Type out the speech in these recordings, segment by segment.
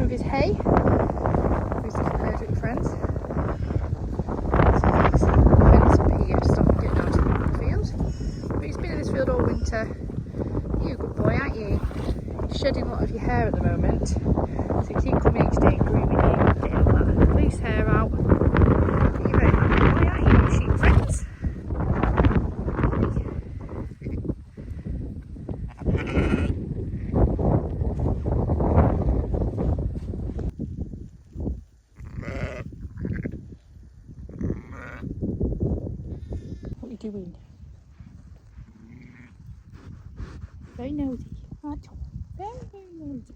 of his hay for his allergic friends. So he's fenced up here to stop him getting out of the field. But he's been in this field all winter. You're a good boy, aren't you? You're shedding a lot of your hair at the moment. So you keep coming each day and grooming you, getting all that loose hair out. You're a very good boy, aren't you, my sheep friends? What are you doing? Very nosy, aren't you? Very, very nosy.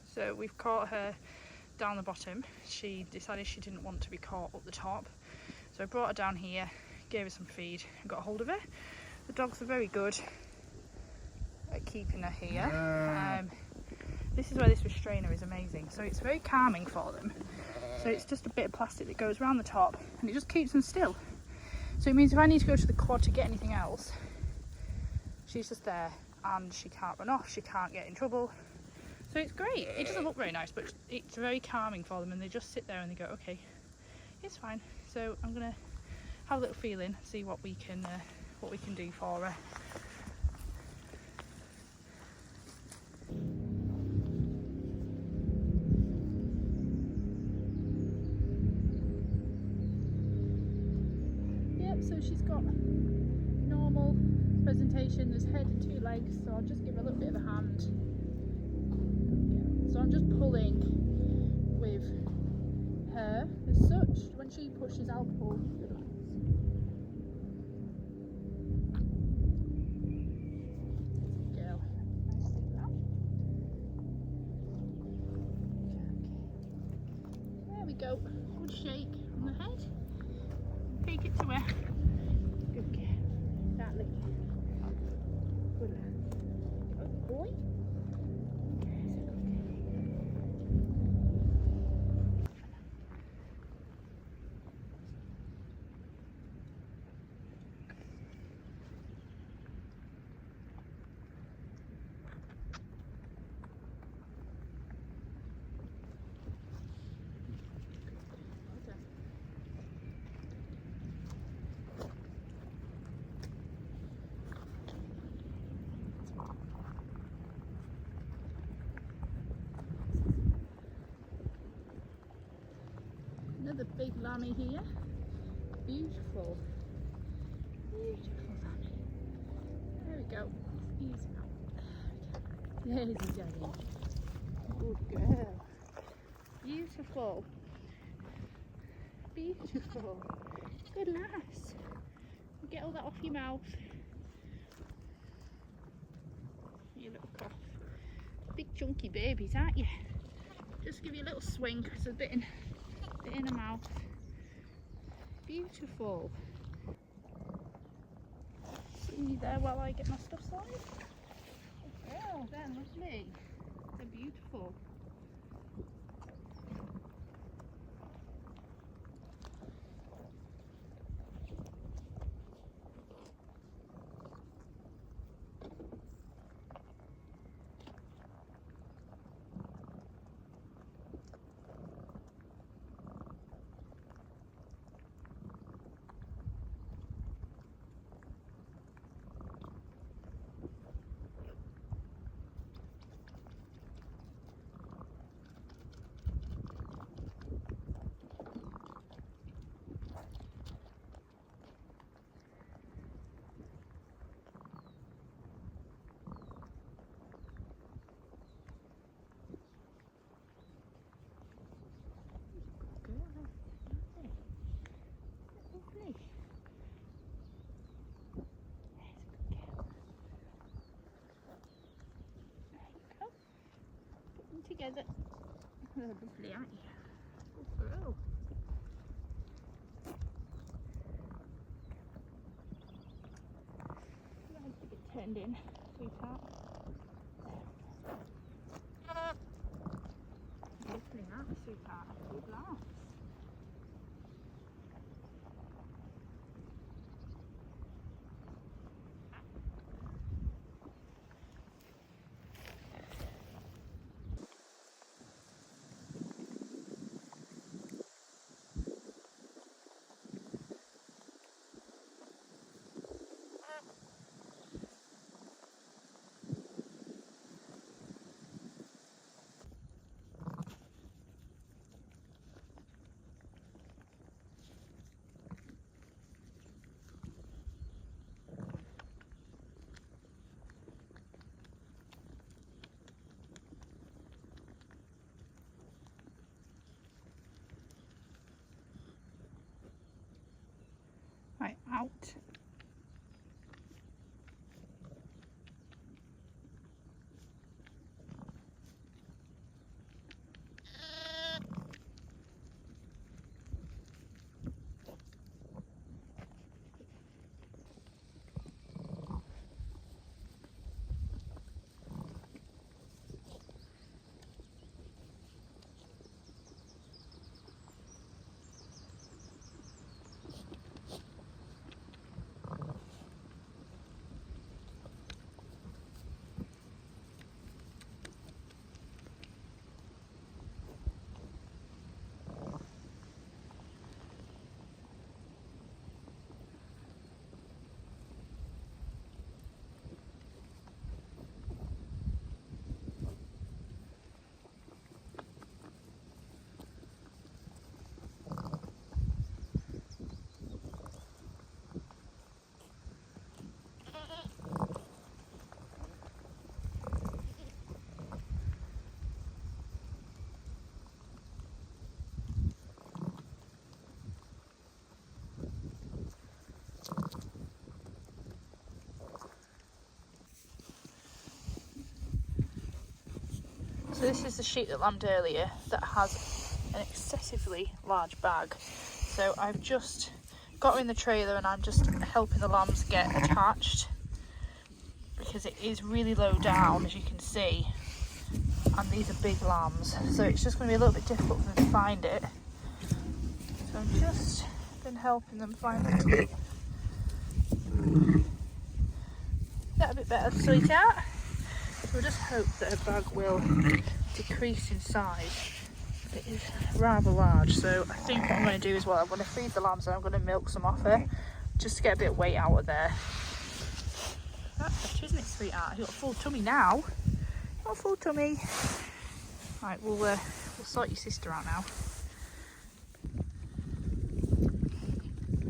So we've caught her down the bottom. She decided she didn't want to be caught up the top. So I brought her down here, gave her some feed and got hold of her. The dogs are very good at keeping her here. This is where this restrainer is amazing. So it's very calming for them. So it's just a bit of plastic that goes around the top and it just keeps them still. So it means if I need to go to the quad to get anything else, she's just there and she can't run off, she can't get in trouble. So it's great. It doesn't look very nice, but it's very calming for them and they just sit there and they go, okay, it's fine. So I'm gonna have a little feeling, see what we can do for her. So she's got normal presentation, there's head and 2 legs, so I'll just give her a little bit of a hand. So I'm just pulling with her as such. When she pushes, I'll pull. Girl. There we go. Good shake on the head. Take it to her. Good girl. That lick. Good lad. Good boy. Another big lammy here. Beautiful. Beautiful lammy. There we go. Easy out. There's his daddy. Good girl. Beautiful. Beautiful. Good lass. Get all that off your mouth. You little cough. Big chunky babies, aren't you? Just give you a little swing because there's a bit in her mouth. Beautiful. See there while I get my stuff sorted? Oh, they're lovely. They're beautiful. Together. Oh, lovely, aren't you? Good girl. Nice to get turned in, sweetheart. Lovely, aren't you, sweetheart? Good lass. Right, out. So this is the sheep that lambed earlier that has an excessively large bag. So I've just got her in the trailer and I'm just helping the lambs get attached because it is really low down, as you can see, and these are big lambs, so it's just going to be a little bit difficult for them to find it. So I've just been helping them find it. That a bit better, sweetheart. So we'll just hope that her bag will decrease in size. It is rather large, so I think what I'm going to do is, well, I'm going to feed the lambs and I'm going to milk some off her just to get a bit of weight out of there. That's better, isn't it, sweetheart? You've got a full tummy now. Got a full tummy. Right, we'll sort your sister out now.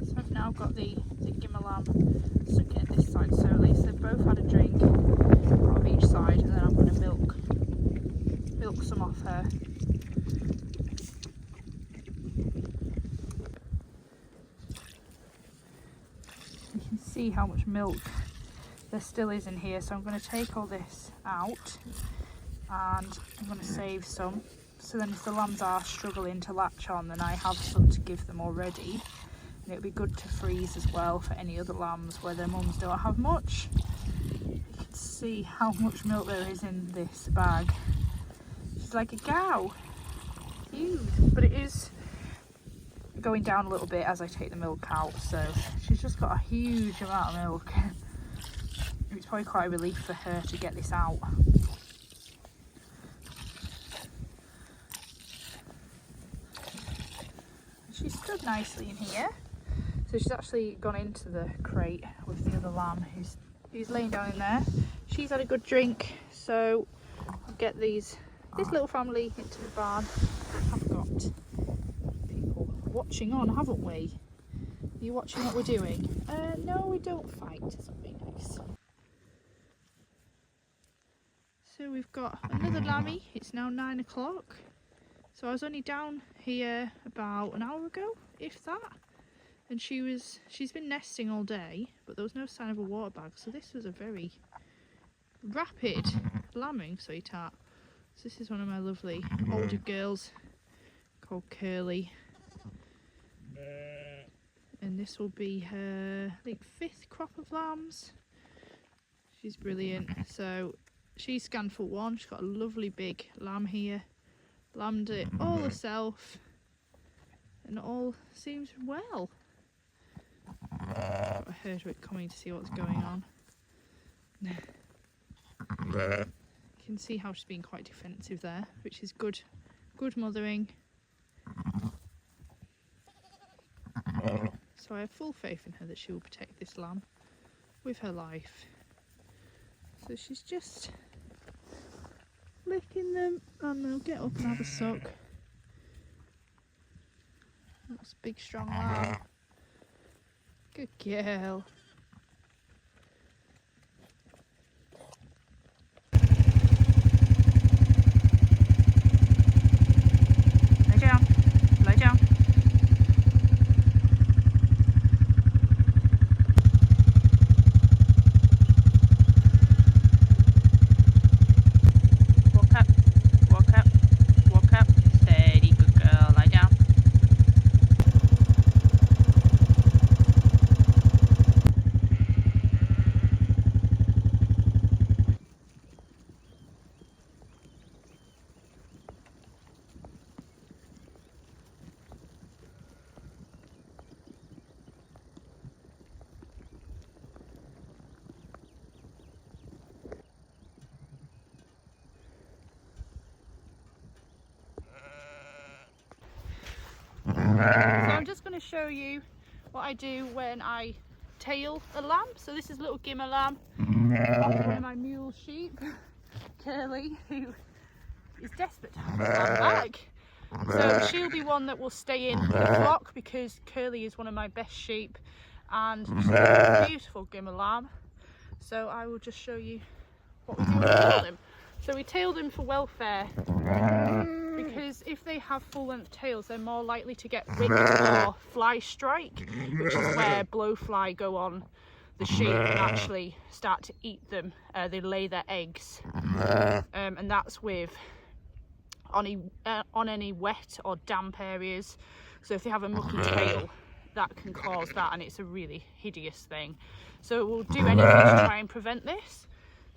So I've now got the gimmer lamb stuck at this side, so at least they've both had a drink of each side, and then I'm going to milk some off her. You can see how much milk there still is in here, so I'm going to take all this out and I'm going to save some, so then if the lambs are struggling to latch on, then I have some to give them already, and it'll be good to freeze as well for any other lambs where their mums don't have much. You can see how much milk there is in this bag. She's like a cow, huge, but it is going down a little bit as I take the milk out, so she's just got a huge amount of milk. It's probably quite a relief for her to get this out. She's stood nicely in here, so she's actually gone into the crate with the other lamb who's laying down in there. She's had a good drink, so I'll get this little family into the barn. I've got people watching on, haven't we? Are you watching what we're doing? No, we don't fight. It's not very nice. So we've got another lammy. It's now 9 o'clock. So I was only down here about an hour ago, if that. And she's been nesting all day, but there was no sign of a water bag. So this was a very rapid lambing, sweetheart. So this is one of my lovely older girls called Curly. And this will be her, I think, 5th crop of lambs. She's brilliant. So she's scanned for 1. She's got a lovely big lamb here. Lambed it all herself, and all seems well. Got a herd of it coming to see what's going on. You can see how she's been quite defensive there, which is good mothering. So I have full faith in her that she will protect this lamb with her life. So she's just licking them, and they'll get up and have a suck. That's a big strong lamb. Good girl. Lay down. Lay down. show you what I do when I tail a lamb. So this is little Gimmer lamb, one of my mule sheep, Curly, who is desperate to have the lamb back. So she'll be one that will stay in the flock because Curly is one of my best sheep and she's a beautiful Gimmer lamb. So I will just show you what we do when we tail them. So we tail them for welfare because if they have full length tails they're more likely to get ricked or fly strike, which is where blowfly go on the sheep and actually start to eat them. They lay their eggs and that's with on any wet or damp areas. So if they have a mucky tail that can cause that, and it's a really hideous thing. So we'll do anything to try and prevent this.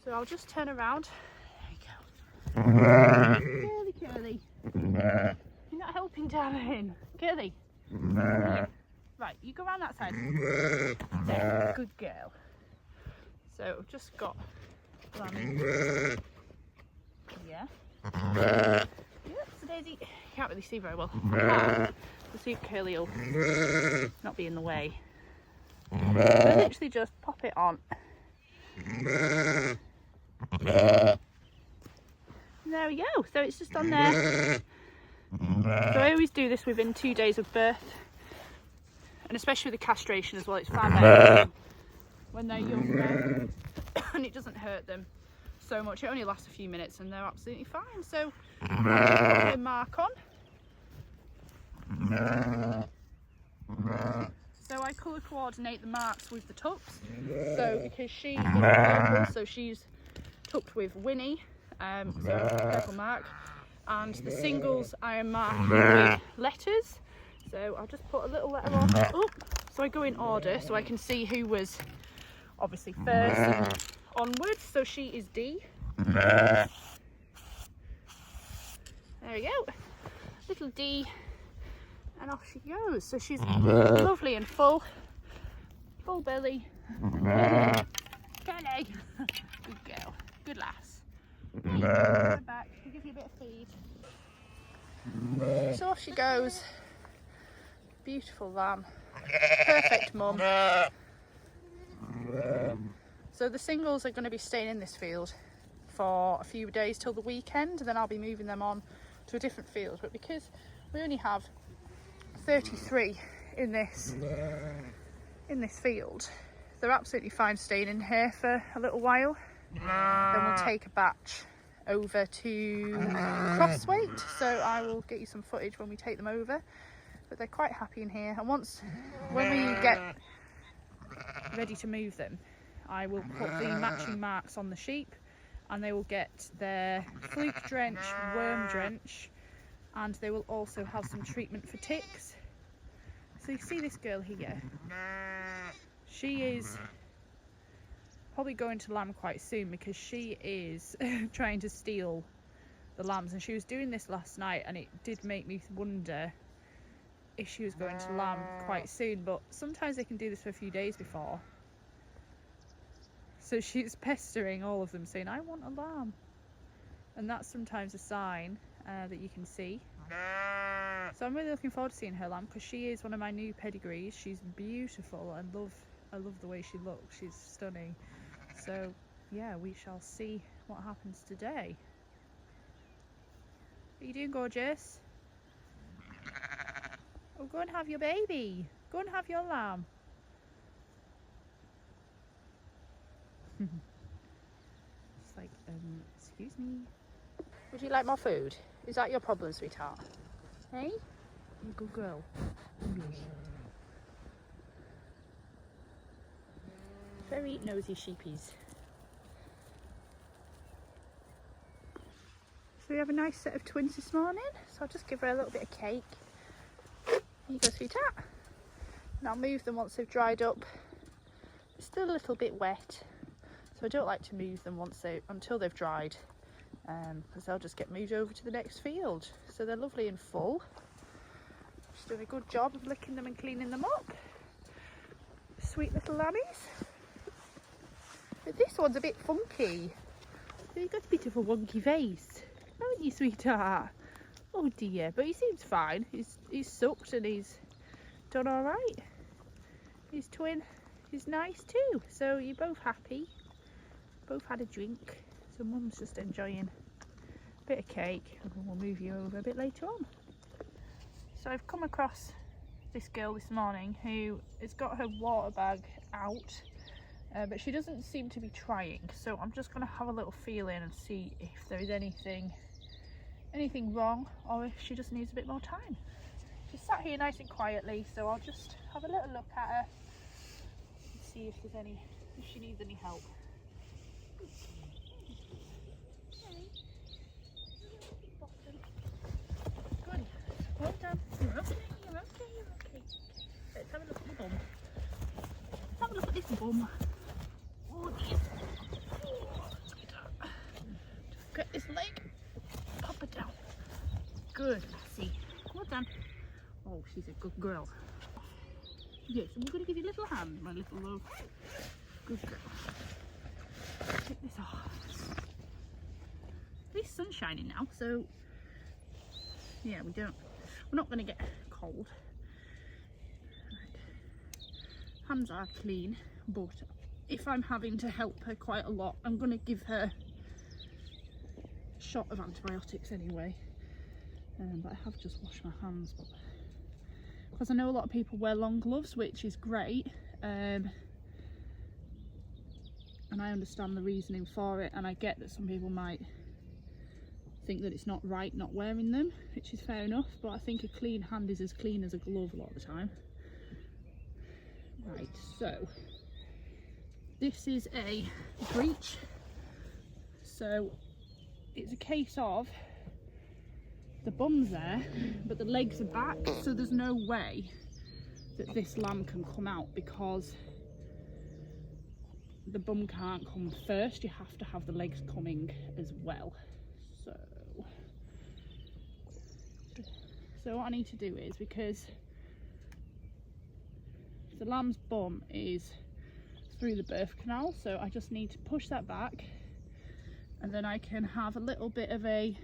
So I'll just turn around. There we go. Curly. You're not helping, darling. Curly. Right, you go around that side. There, good girl. So I've just got Lammy. Yeah. Yep, so Daisy, you can't really see very well. We'll see if Curly will not be in the way. So literally just pop it on. There we go, so it's just on there. So I always do this within 2 days of birth, and especially with the castration as well, it's far better when they're younger and it doesn't hurt them so much. It only lasts a few minutes and they're absolutely fine. So I'll just put the mark on. So I colour coordinate the marks with the tucks. So because she is purple, so she's tucked with Winnie, so purple mark. And the singles I am marking with letters. So I'll just put a little letter on. Oh, so I go in order so I can see who was obviously first and onwards. So she is D. There we go. Little D. And off she goes. So she's lovely and full belly. Kelly. Good girl. Good lass. Go back. We'll give you a bit of feed. So off she goes. Beautiful lamb. Perfect mum. So the singles are going to be staying in this field for a few days till the weekend, and then I'll be moving them on to a different field. But because we only have 33 in this field, they're absolutely fine staying in here for a little while. Then we'll take a batch over to Crossweight, so I will get you some footage when we take them over. But they're quite happy in here, and when we get ready to move them, I will put the matching marks on the sheep, and they will get their fluke drench, worm drench, and they will also have some treatment for ticks. So you see this girl here, she is probably going to lamb quite soon because she is trying to steal the lambs, and she was doing this last night, and it did make me wonder if she was going to lamb quite soon. But sometimes they can do this for a few days before, so she's pestering all of them saying I want a lamb, and that's sometimes a sign that you can see. So I'm really looking forward to seeing her lamb because she is one of my new pedigrees. She's beautiful. I love the way she looks. She's stunning. So yeah, we shall see what happens today. What are you doing, gorgeous? Oh, go and have your baby. Go and have your lamb. It's like, excuse me. Would you like more food? Is that your problem, sweetheart? Hey? You good girl. Very nosy sheepies. So we have a nice set of twins this morning, so I'll just give her a little bit of cake. Here you go, sweetheart. And I'll move them once they've dried up. It's still a little bit wet, so I don't like to move them until they've dried, because they'll just get moved over to the next field. So they're lovely and full. She's doing a good job of licking them and cleaning them up. Sweet little lammies. But this one's a bit funky. You've got a bit of a wonky face, haven't you, sweetheart? Oh dear, but he seems fine. He's sucked and he's done all right. His twin is nice too. So you're both happy. Both had a drink. So Mum's just enjoying a bit of cake, and we'll move you over a bit later on. So I've come across this girl this morning who has got her water bag out, but she doesn't seem to be trying. So I'm just going to have a little feel in and see if there is anything wrong, or if she just needs a bit more time. She's sat here nice and quietly, so I'll just have a little look at her and see if she needs any help. Good. Well done. You're okay. Let's have a look at the bum. Let's have a look at this bum. Oh dear. Look at that. Just get this leg. Pop it down. Good, lassie. Well done. Oh, she's a good girl. Yes, I'm going to give you a little hand, my little love. Good girl. Take this off. At least sun's shining now, so yeah, we're not going to get cold. Right. Hands are clean, but if I'm having to help her quite a lot, I'm going to give her a shot of antibiotics anyway. But I have just washed my hands, because I know a lot of people wear long gloves, which is great, and I understand the reasoning for it, and I get that some people might think that it's not right not wearing them, which is fair enough, but I think a clean hand is as clean as a glove a lot of the time. Right, so this is a breech, so it's a case of the bum's there, but the legs are back, so there's no way that this lamb can come out, because the bum can't come first. You have to have the legs coming as well. So what I need to do is, because the lamb's bum is through the birth canal, so I just need to push that back, and then I can have a little bit of a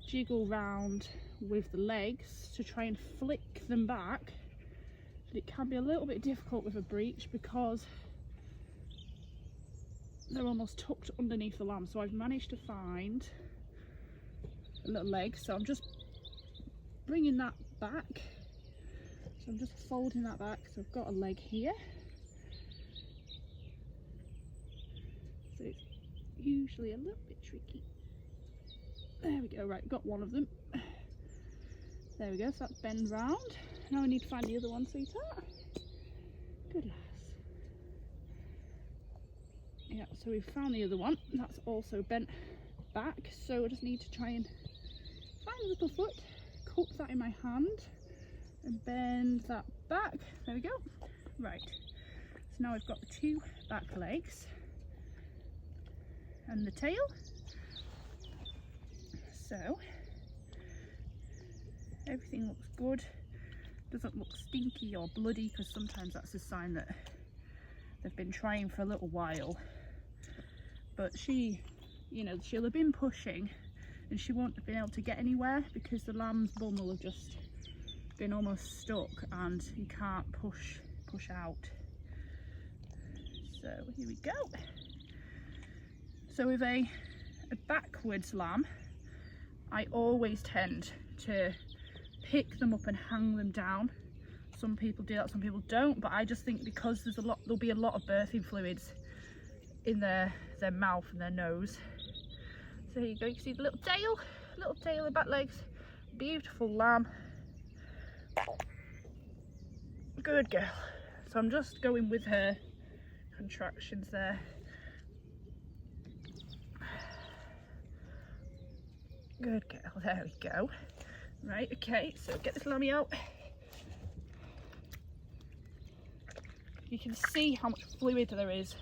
jiggle round with the legs to try and flick them back. But it can be a little bit difficult with a breech because they're almost tucked underneath the lamb. So I've managed to find a little leg, so I'm just bringing that back. So I'm just folding that back, so I've got a leg here. So it's usually a little bit tricky. There we go. Right, got one of them. There we go, so that's bend round. Now I need to find the other one, sweetheart. Good lass. Yeah, so we've found the other one. That's also bent back, so I just need to try and find a little foot, cup that in my hand and bend that back. There we go. Right, so now I've got the two back legs and the tail. So everything looks good, doesn't look stinky or bloody, because sometimes that's a sign that they've been trying for a little while. But she, you know, she'll have been pushing and she won't have been able to get anywhere because the lamb's bum will have just been almost stuck and you can't push out. So here we go. So with a backwards lamb, I always tend to pick them up and hang them down. Some people do that, some people don't, but I just think because there'll be a lot of birthing fluids in their mouth and their nose. So here you go, you can see the little tail, the back legs, beautiful lamb. Good girl. So I'm just going with her contractions there. Good girl, there we go. Right, okay, so get this lammy out. You can see how much fluid there is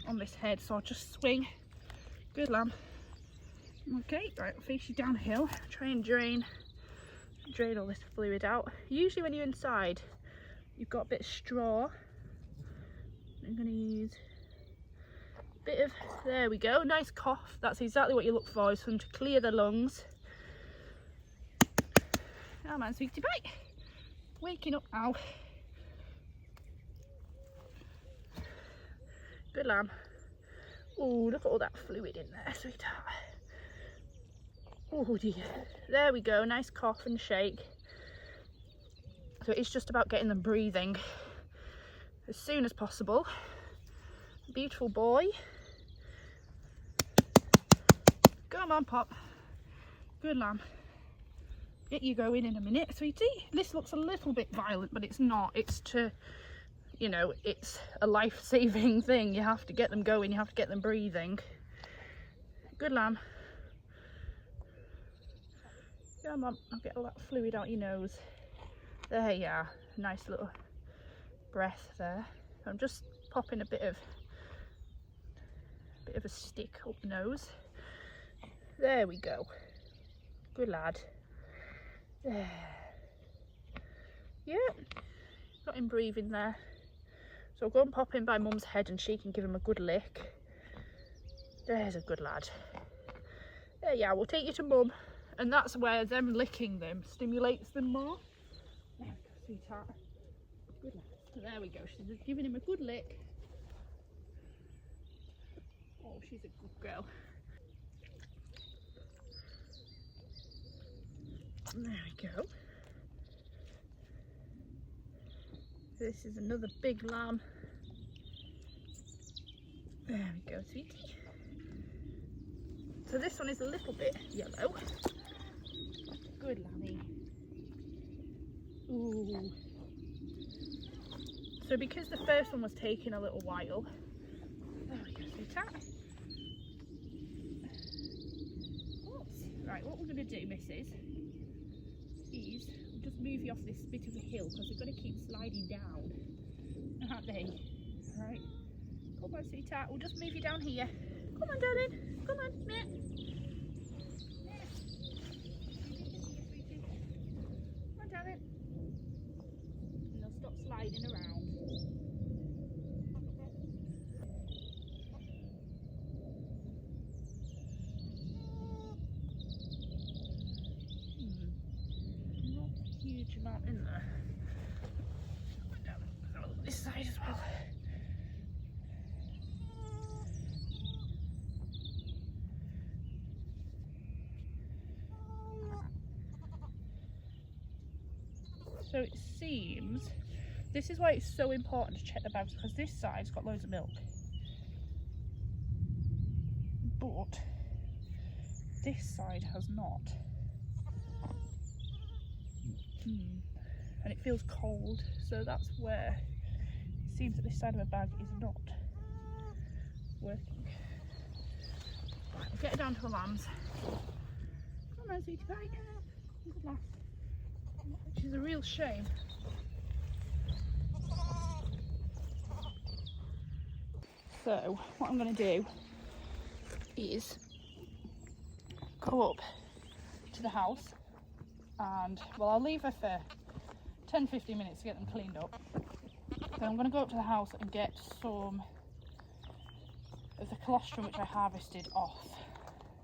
on this head, so I'll just swing. Good lamb. Okay, right, I'll face you downhill. Try and drain all this fluid out. Usually when you're inside, you've got a bit of straw. I'm going to use a bit of, there we go, nice cough. That's exactly what you look for, is for them to clear their lungs. Come on, sweetie pie. Waking up now. Good lamb. Oh, look at all that fluid in there, sweetheart. Oh dear. There we go, nice cough and shake. So it's just about getting them breathing as soon as possible. Beautiful boy. Come on, Pop. Good lamb. Get you going in a minute, sweetie. This looks a little bit violent, but it's not. It's to, you know, it's a life-saving thing. You have to get them going, you have to get them breathing. Good lamb. Come on, I'll get all that fluid out your nose. There you are. Nice little breath there. I'm just popping a bit of a stick up the nose. There we go. Good lad. There. Yeah, got him breathing there. So I'll go and pop him by Mum's head and she can give him a good lick. There's a good lad. There you are, we'll take you to Mum. And that's where them licking them stimulates them more. There we go, sweetheart. Good lad. So there we go, she's just giving him a good lick. Oh, she's a good girl. There we go. This is another big lamb. There we go, sweetie. So this one is a little bit yellow. Good lammy. Ooh. So because the first one was taking a little while, there we go, sweetheart. Oops. Right, what we're going to do, missus, is we'll just move you off this bit of a hill because they're going to keep sliding down, aren't they? Right, come on, sweetheart, we'll just move you down here. Come on, darling, come on, Matt. Come on, darling. And they'll stop sliding around. Huge amount in there. Down this side as well. So it seems this is why it's so important to check the bags, because this side's got loads of milk, but this side has not. And it feels cold, so that's where it seems that this side of the bag is not working. Right, we'll get it down to the lambs. Come on, sweetie pie. Good lass. Which is a real shame. So what I'm going to do is go up to the house and, well, I'll leave her for 10-15 minutes to get them cleaned up. Then I'm going to go up to the house and get some of the colostrum which I harvested off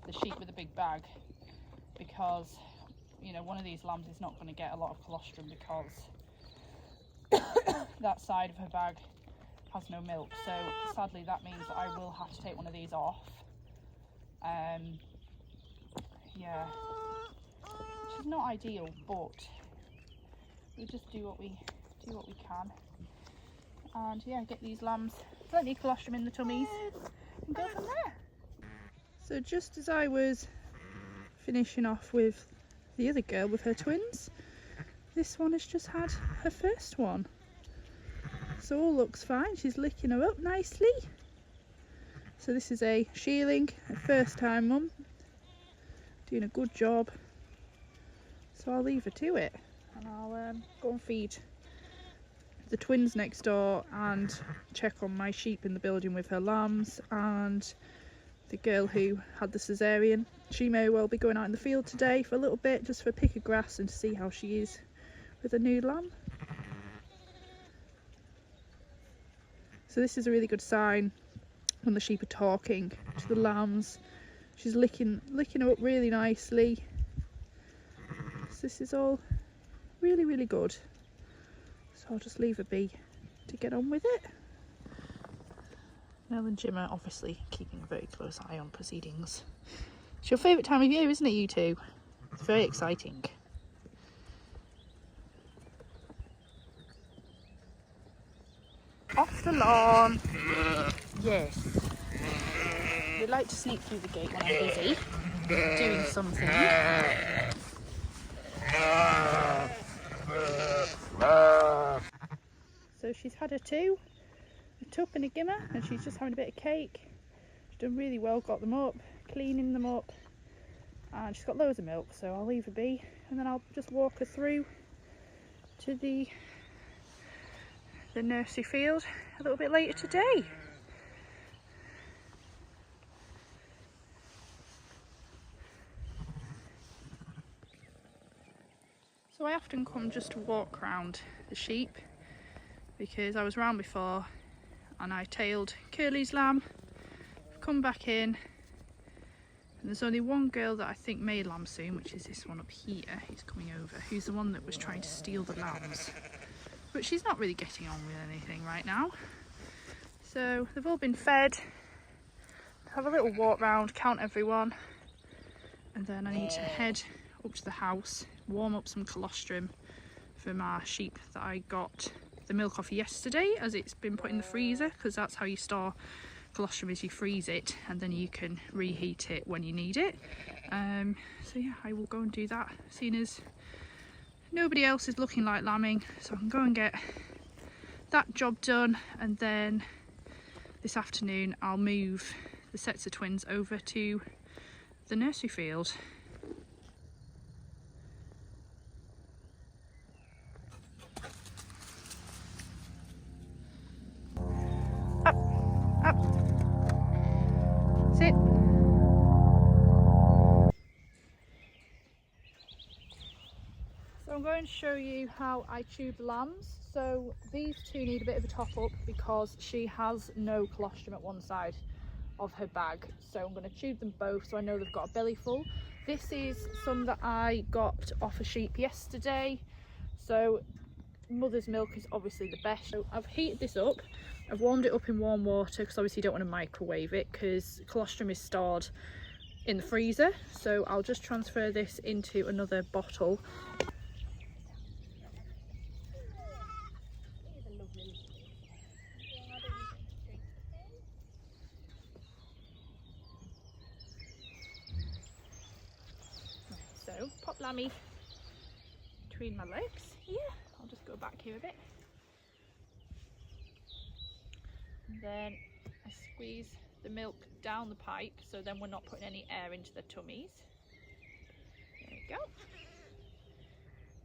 the sheep with the big bag, because, you know, one of these lambs is not going to get a lot of colostrum because that side of her bag has no milk. So sadly that means that I will have to take one of these off. Yeah, which is not ideal, but we just do what we can, and yeah, get these lambs plenty of colostrum in the tummies and go from there. So just as I was finishing off with the other girl with her twins, this one has just had her first one. So all looks fine, she's licking her up nicely. So this is a shearling, a first time mum, doing a good job. So I'll leave her to it and I'll go and feed the twins next door and check on my sheep in the building with her lambs, and the girl who had the cesarean, she may well be going out in the field today for a little bit just for a pick of grass and to see how she is with a new lamb. So this is a really good sign when the sheep are talking to the lambs. She's licking her up really nicely. So this is all really, really good. So I'll just leave her be to get on with it. Nell and Jim are obviously keeping a very close eye on proceedings. It's your favourite time of year, isn't it, you two? It's very exciting. Off the lawn. Yes. They like to sneak through the gate when I'm busy doing something. So she's had a two, a tup and a gimmer, and she's just having a bit of cake. She's done really well, got them up, cleaning them up, and she's got loads of milk, so I'll leave her be, and then I'll just walk her through to the nursery field a little bit later today. So I often come just to walk around the sheep because I was round before and I tailed Curly's lamb. I've come back in and there's only one girl that I think may lamb soon, which is this one up here who's coming over, who's the one that was trying to steal the lambs. But she's not really getting on with anything right now. So they've all been fed. Have a little walk round, count everyone, and then I need to head up to the house, warm up some colostrum from our sheep that I got the milk off yesterday, as it's been put in the freezer, because that's how you store colostrum, is you freeze it and then you can reheat it when you need it. So yeah, I will go and do that, seeing as nobody else is looking like lambing, so I can go and get that job done, and then this afternoon I'll move the sets of twins over to the nursery field. Up, up, sit. So I'm going to show you how I tube lambs. So these two need a bit of a top up because she has no colostrum at one side of her bag. So I'm going to tube them both so I know they've got a belly full. This is some that I got off a sheep yesterday. So mother's milk is obviously the best. So I've heated this up. I've warmed it up in warm water because obviously you don't want to microwave it because colostrum is stored in the freezer. So I'll just transfer this into another bottle. So pop Lammy between my legs. Yeah, I'll just go back here a bit. And then I squeeze the milk down the pipe so then we're not putting any air into their tummies. There we go.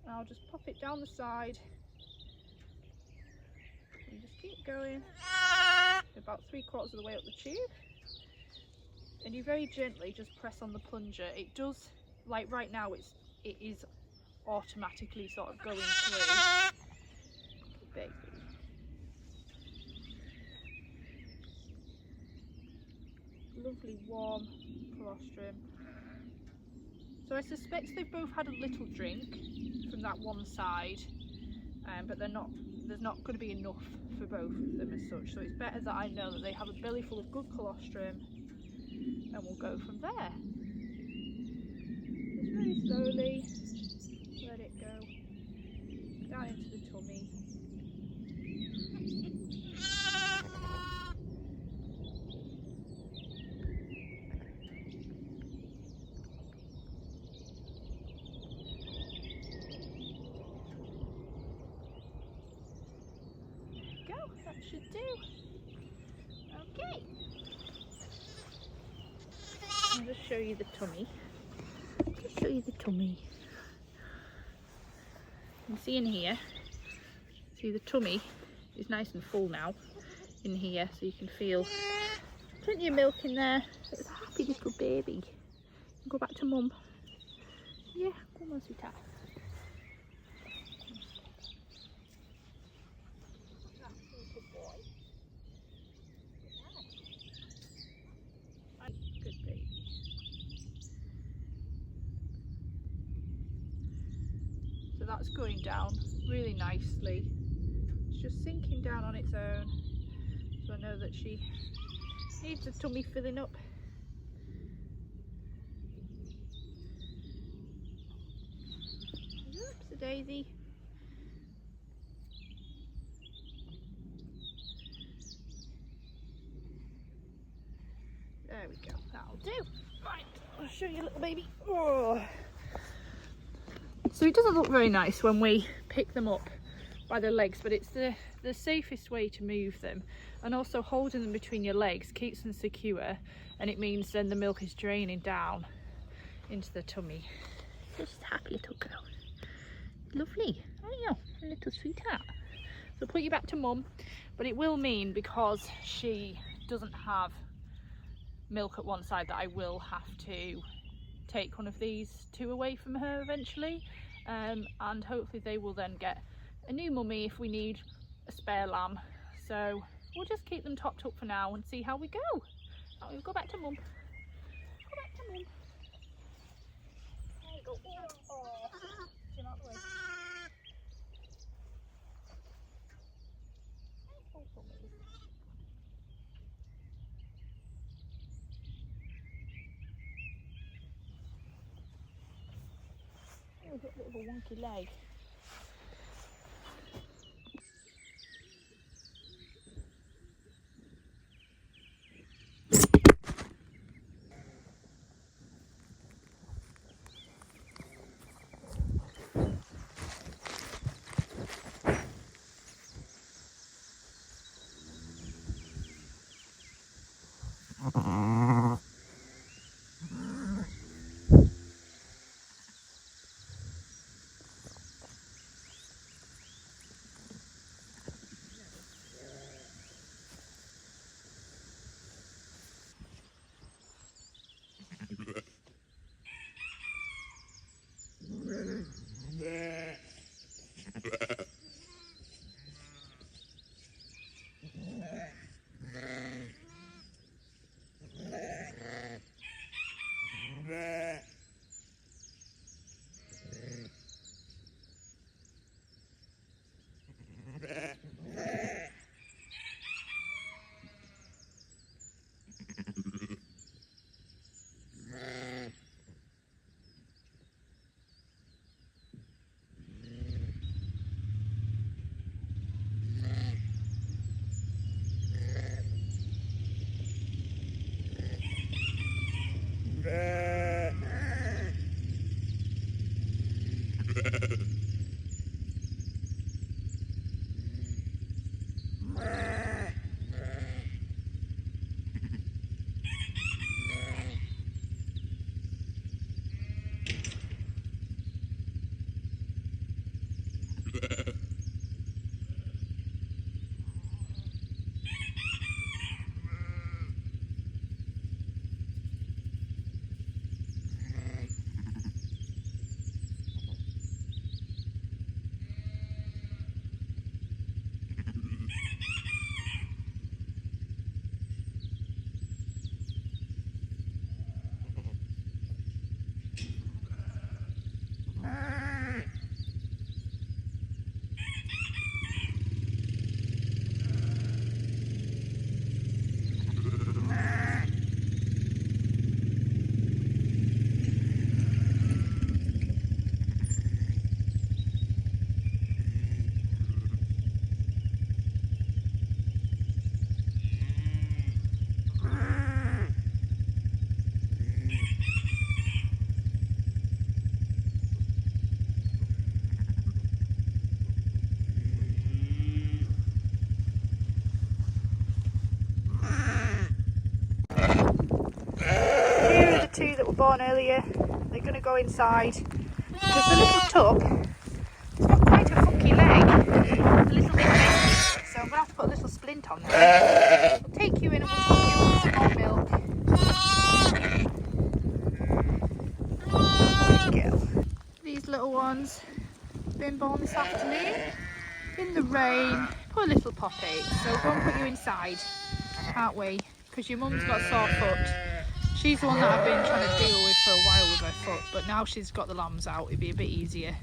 And I'll just pop it down the side. And just keep going. About 3/4 of the way up the tube. And you very gently just press on the plunger. It does, like right now it is automatically sort of going through. Baby. Lovely warm colostrum. So I suspect they've both had a little drink from that one side, but there's not going to be enough for both of them as such. So it's better that I know that they have a belly full of good colostrum, and we'll go from there. Just very slowly let it go down into the tummy. That should do. Okay. I'll just show you the tummy. Just show you the tummy. You can see in here, see the tummy is nice and full now in here, so you can feel plenty of milk in there. It's a happy little baby. Go back to mum. Yeah, come on, sweetheart. Good baby. So that's going down really nicely. just sinking down on its own. So I know that she needs a tummy filling up. Oops, a daisy. There we go, that'll do. Right, I'll show you, little baby. Oh. So it doesn't look very nice when we pick them up by their legs, but it's the safest way to move them. And also holding them between your legs keeps them secure, and it means then the milk is draining down into the tummy. Just a happy little girl. Lovely, aren't you? A little sweetheart. So put you back to mum, but it will mean, because she doesn't have milk at one side, that I will have to take one of these two away from her eventually, and hopefully they will then get a new mummy if we need a spare lamb. So we'll just keep them topped up for now and see how we go. Now we'll go back to mum. Go back to mum. There you go. Oh. Jim, out the way. Oh, got a bit of a wonky leg. Two that were born earlier, they're going to go inside. There's a little tub. It's got quite a funky leg, a little bit bendy, so I'm going to have to put a little splint on there. We'll take you in and we'll put you some more milk. There you go. These little ones have been born this afternoon in the rain. Poor little poppy. So we'll go and put you inside, can't we? Because your mum's got a sore foot. She's the one that I've been trying to deal with for a while with her foot, but now she's got the lambs out, it'd be a bit easier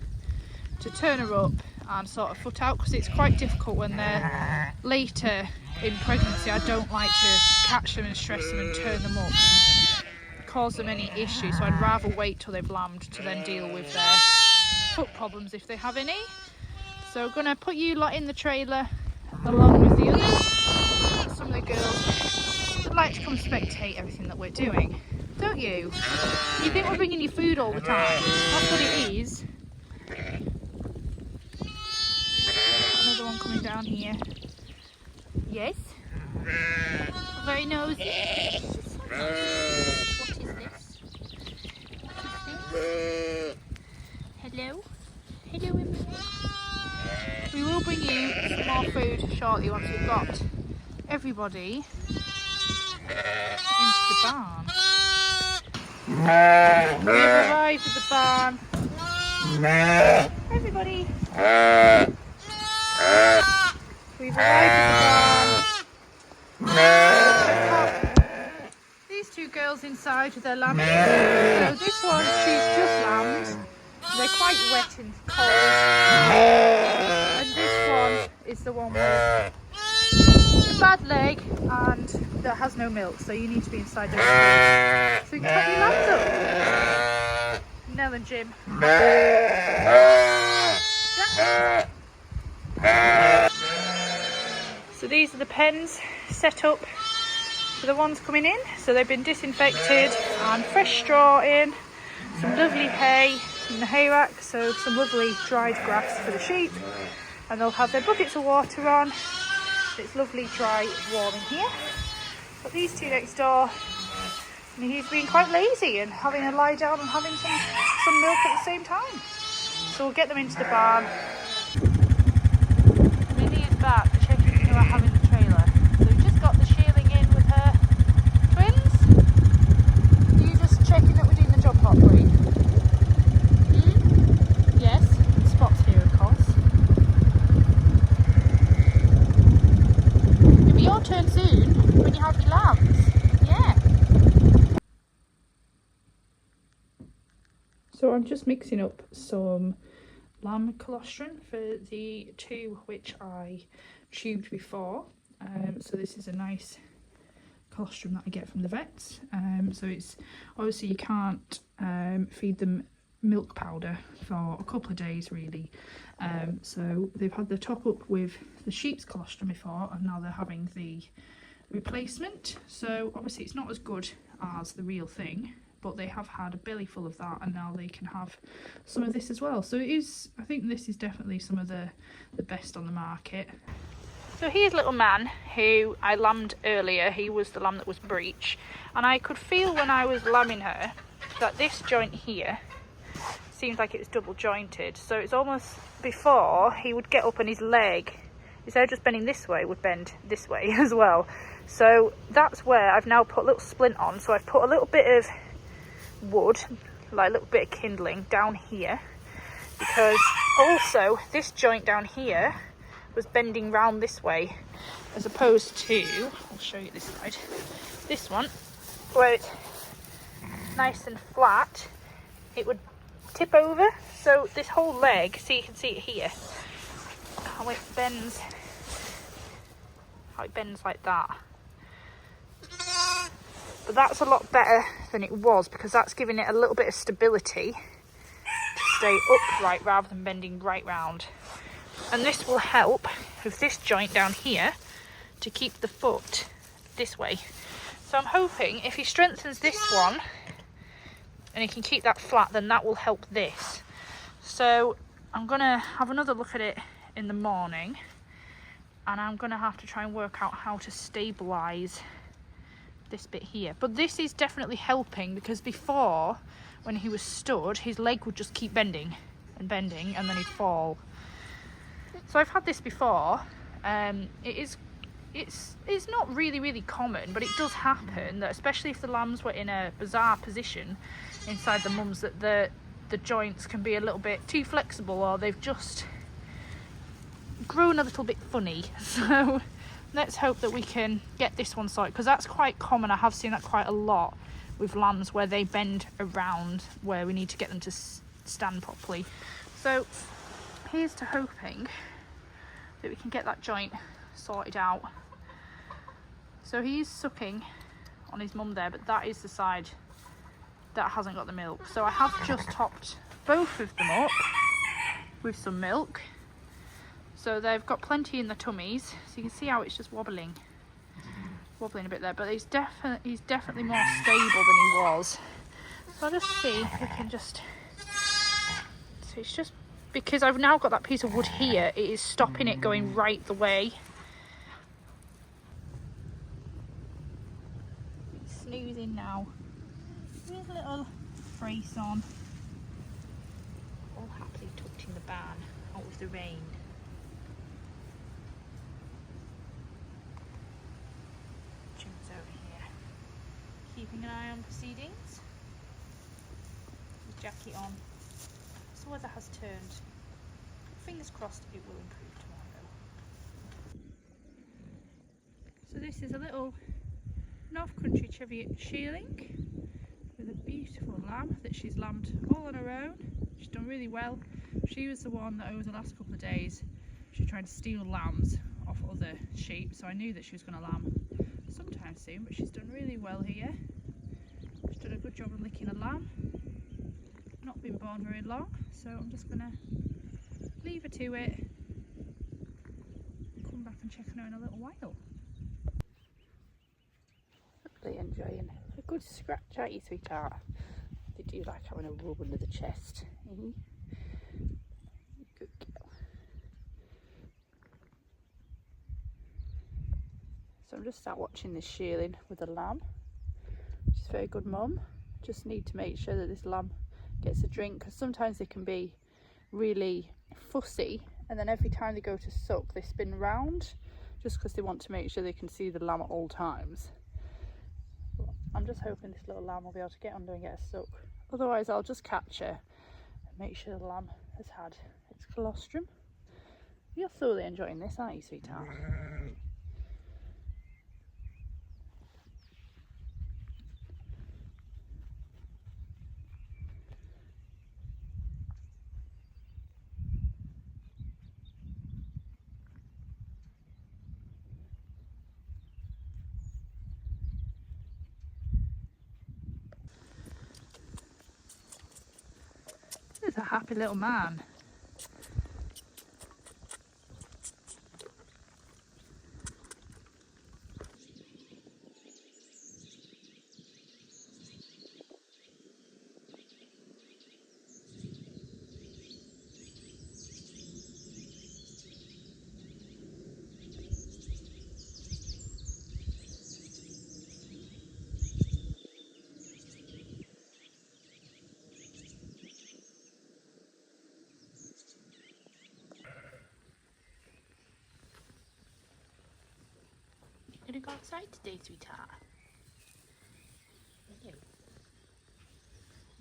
to turn her up and sort of foot out, because it's quite difficult when they're later in pregnancy. I don't like to catch them and stress them and turn them up, cause them any issues, so I'd rather wait till they've lambed to then deal with their foot problems if they have any. So I'm gonna put you lot in the trailer along with the others. Some of the girls would like to come spectate everything that we're doing, don't you? You think we're bringing you food all the time? That's what it is. Another one coming down here. Yes. Very nosy. What is this? Hello? Hello, everyone. We will bring you some more food shortly once we've got everybody into the barn. We've arrived at the barn. Everybody. We've arrived at the barn. These two girls inside with their lambs. So this one, she's just lambed. They're quite wet and cold. And this one is the one with a bad leg and that has no milk, so you need to be inside those. So you can put your lambs up. Nell and Jim. So these are the pens set up for the ones coming in. So they've been disinfected and fresh straw in, some lovely hay in the hay rack, so some lovely dried grass for the sheep, and they'll have their buckets of water on. It's lovely, dry, warm in here. But these two next door, he's been quite lazy and having a lie down and having some milk at the same time. So we'll get them into the barn. Minnie is back checking who I have in the trailer. So we've just got the shearling in with her twins. Are you just checking that we're doing the job properly? Yes, Spot's here of course. It'll be your turn soon when you have your lambs. Yeah. So I'm just mixing up some lamb colostrum for the two which I tubed before. So this is a nice colostrum that I get from the vets. So it's obviously you can't feed them milk powder for a couple of days really. So they've had the top up with the sheep's colostrum before, and now they're having the replacement. So obviously it's not as good as the real thing, but they have had a belly full of that, and now they can have some of this as well. So it is, I think this is definitely some of the best on the market. So here's little man who I lambed earlier. He was the lamb that was breech, and I could feel when I was lambing her that this joint here seems like it's double jointed. So it's almost, before he would get up and his leg, instead of just bending this way, would bend this way as well. So that's where I've now put a little splint on. So I've put a little bit of wood, like a little bit of kindling down here, because also this joint down here was bending round this way, as opposed to, I'll show you this side, this one where it's nice and flat, it would tip over. So this whole leg, see, you can see it here, how it bends like that. But that's a lot better than it was, because that's giving it a little bit of stability to stay upright rather than bending right round. And this will help with this joint down here to keep the foot this way. So I'm hoping if he strengthens this one and he can keep that flat, then that will help this. So I'm going to have another look at it in the morning, and I'm going to have to try and work out how to stabilise this bit here. But this is definitely helping, because before, when he was stood, his leg would just keep bending and bending, and then he'd fall. So I've had this before. It's not really common, but it does happen, that especially if the lambs were in a bizarre position inside the mums, that the joints can be a little bit too flexible, or they've just grown a little bit funny. So let's hope that we can get this one sorted, because that's quite common. I have seen that quite a lot with lambs, where they bend around where we need to get them to stand properly. So here's to hoping that we can get that joint sorted out. So he's sucking on his mum there, but that is the side that hasn't got the milk. So I have just topped both of them up with some milk, so they've got plenty in their tummies. So you can see how it's just wobbling a bit there, but he's definitely more stable than he was. So I'll just see if we can just, so it's just because I've now got that piece of wood here, it is stopping it going right the way. He's snoozing now with a little brace on, all happily tucked in the barn out of the rain. Jim's over here keeping an eye on proceedings, his jacket on. So the weather has turned. Fingers crossed it will improve tomorrow. So this is a little North Country Cheviot shearling with a beautiful lamb that she's lambed all on her own. She's done really well. She was the one that over the last couple of days she was trying to steal lambs off other sheep, so I knew that she was going to lamb sometime soon, but she's done really well here. She's done a good job of licking a lamb. Not been born very long, so I'm just going to leave her to it, come back and check on her in a little while. Really enjoying a good scratch, aren't you, sweetheart? They do like having a rub under the chest. Good girl. So I'm just sat watching this shearling with a lamb. She's a very good mum. Just need to make sure that this lamb gets a drink, because sometimes they can be really fussy, and then every time they go to suck they spin round just because they want to make sure they can see the lamb at all times. I'm just hoping this little lamb will be able to get under and get a suck. Otherwise I'll just catch her and make sure the lamb has had its colostrum. You're thoroughly enjoying this, aren't you, sweetheart? There's a happy little man. Gonna go outside today, sweetheart? You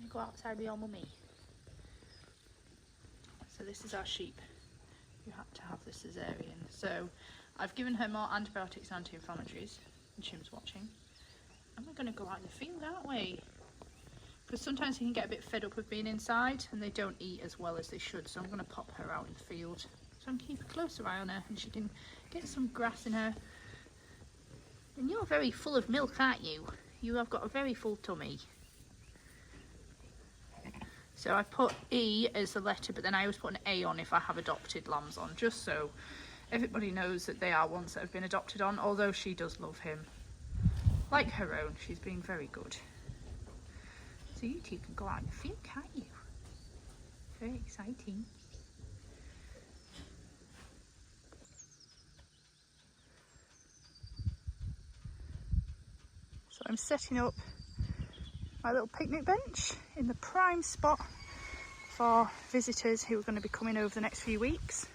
go outside with your mummy. So this is our sheep. You have to have the cesarean. So I've given her more antibiotics and anti-inflammatories, and Jim's watching. And we're gonna go out in the field, aren't we? Because sometimes you can get a bit fed up with being inside and they don't eat as well as they should. So I'm gonna pop her out in the field so I can keep a closer eye on her and she can get some grass in her. And you're very full of milk, aren't you? You have got a very full tummy. So I put E as the letter, but then I always put an A on if I have adopted lambs on, just so everybody knows that they are ones that have been adopted on, although she does love him. Like her own, she's been very good. So you two can go out in the field, can't you? Very exciting. So I'm setting up my little picnic bench in the prime spot for visitors who are going to be coming over the next few weeks.